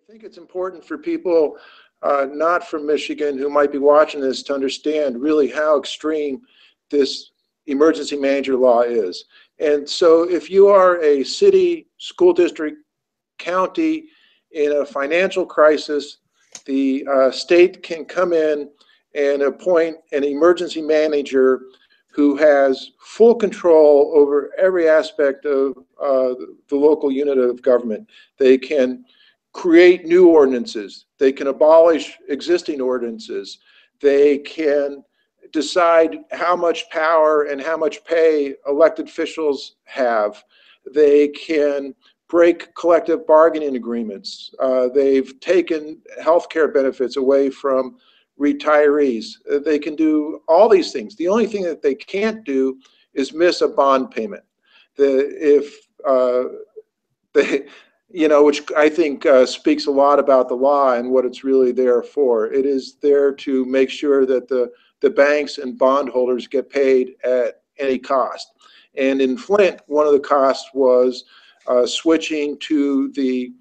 think it's important for people not from Michigan who might be watching this to understand really how extreme this emergency manager law is. And so if you are a city, school district, county in a financial crisis, the state can come in and appoint an emergency manager who has full control over every aspect of the local unit of government. They can create new ordinances. They can abolish existing ordinances. They can decide how much power and how much pay elected officials have. They can break collective bargaining agreements. They've taken healthcare benefits away from retirees. They can do all these things. The only thing that they can't do is miss a bond payment. Which I think speaks a lot about the law and what it's really there for. It is there to make sure that the banks and bondholders get paid at any cost. And in Flint, one of the costs was switching to the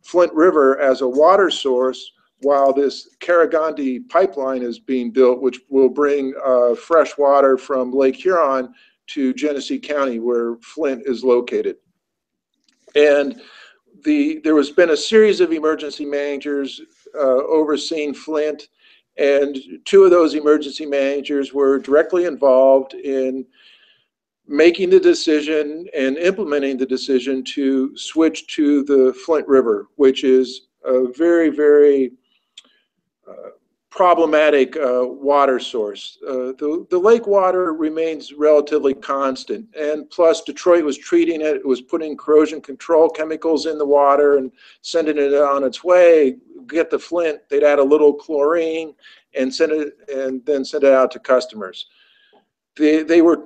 Flint River as a water source while this Karagandhi pipeline is being built, which will bring fresh water from Lake Huron to Genesee County, where Flint is located. And there has been a series of emergency managers overseeing Flint, and two of those emergency managers were directly involved in making the decision and implementing the decision to switch to the Flint River, which is a very, very problematic water source. The lake water remains relatively constant, and plus Detroit was treating it. It was putting corrosion control chemicals in the water and sending it on its way. Get the Flint, they'd add a little chlorine and then send it out to customers. The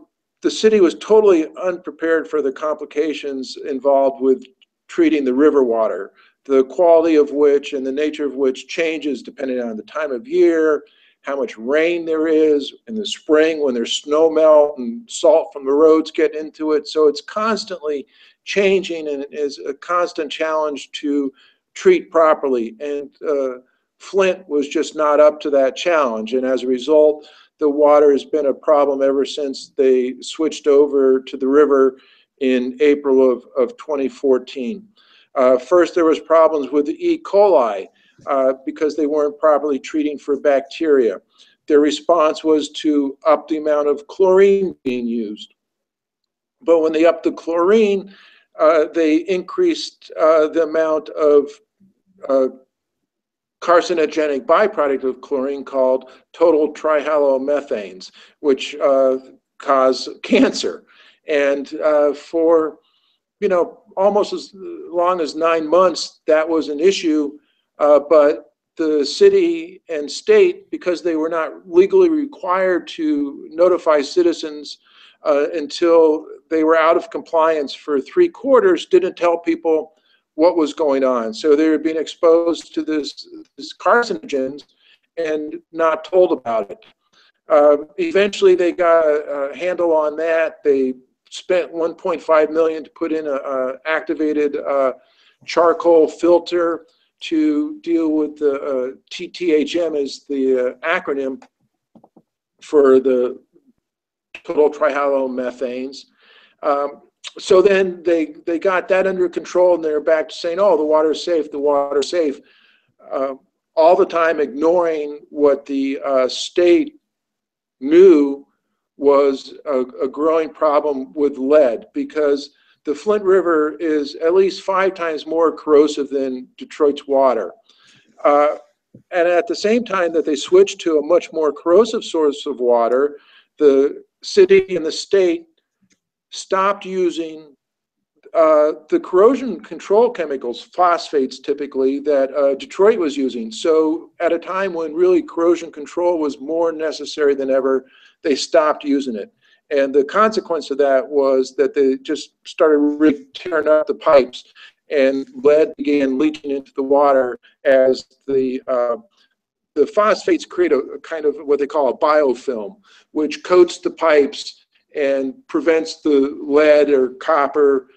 city was totally unprepared for the complications involved with treating the river water, the quality of which and the nature of which changes depending on the time of year, how much rain there is in the spring when there's snow melt and salt from the roads get into it. So it's constantly changing, and it is a constant challenge to treat properly. And Flint was just not up to that challenge. And as a result, the water has been a problem ever since they switched over to the river in April of 2014. First, there was problems with the E. coli because they weren't properly treating for bacteria. Their response was to up the amount of chlorine being used. But when they upped the chlorine, they increased the amount of carcinogenic byproduct of chlorine called total trihalomethanes, which cause cancer. And for almost as long as 9 months, that was an issue, but the city and state, because they were not legally required to notify citizens until they were out of compliance for 3 quarters, didn't tell people what was going on. So they were being exposed to this carcinogens and not told about it. Eventually, they got a handle on that. They spent $1.5 million to put in an activated charcoal filter to deal with the TTHM is the acronym for the total trihalomethanes. So then they got that under control, and they're back to saying, oh, the water's safe, the water's safe, all the time ignoring what the state knew was a growing problem with lead, because the Flint River is at least 5 times more corrosive than Detroit's water. And at the same time that they switched to a much more corrosive source of water, the city and the state stopped using the corrosion control chemicals, phosphates typically, that Detroit was using. So at a time when really corrosion control was more necessary than ever, they stopped using it. And the consequence of that was that they just started really tearing up the pipes, and lead began leaching into the water as the phosphates create a kind of what they call a biofilm, which coats the pipes and prevents the lead or copper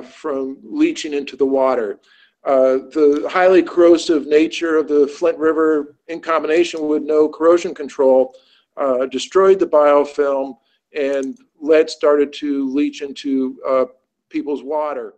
from leaching into the water. The highly corrosive nature of the Flint River, in combination with no corrosion control, destroyed the biofilm, and lead started to leach into people's water.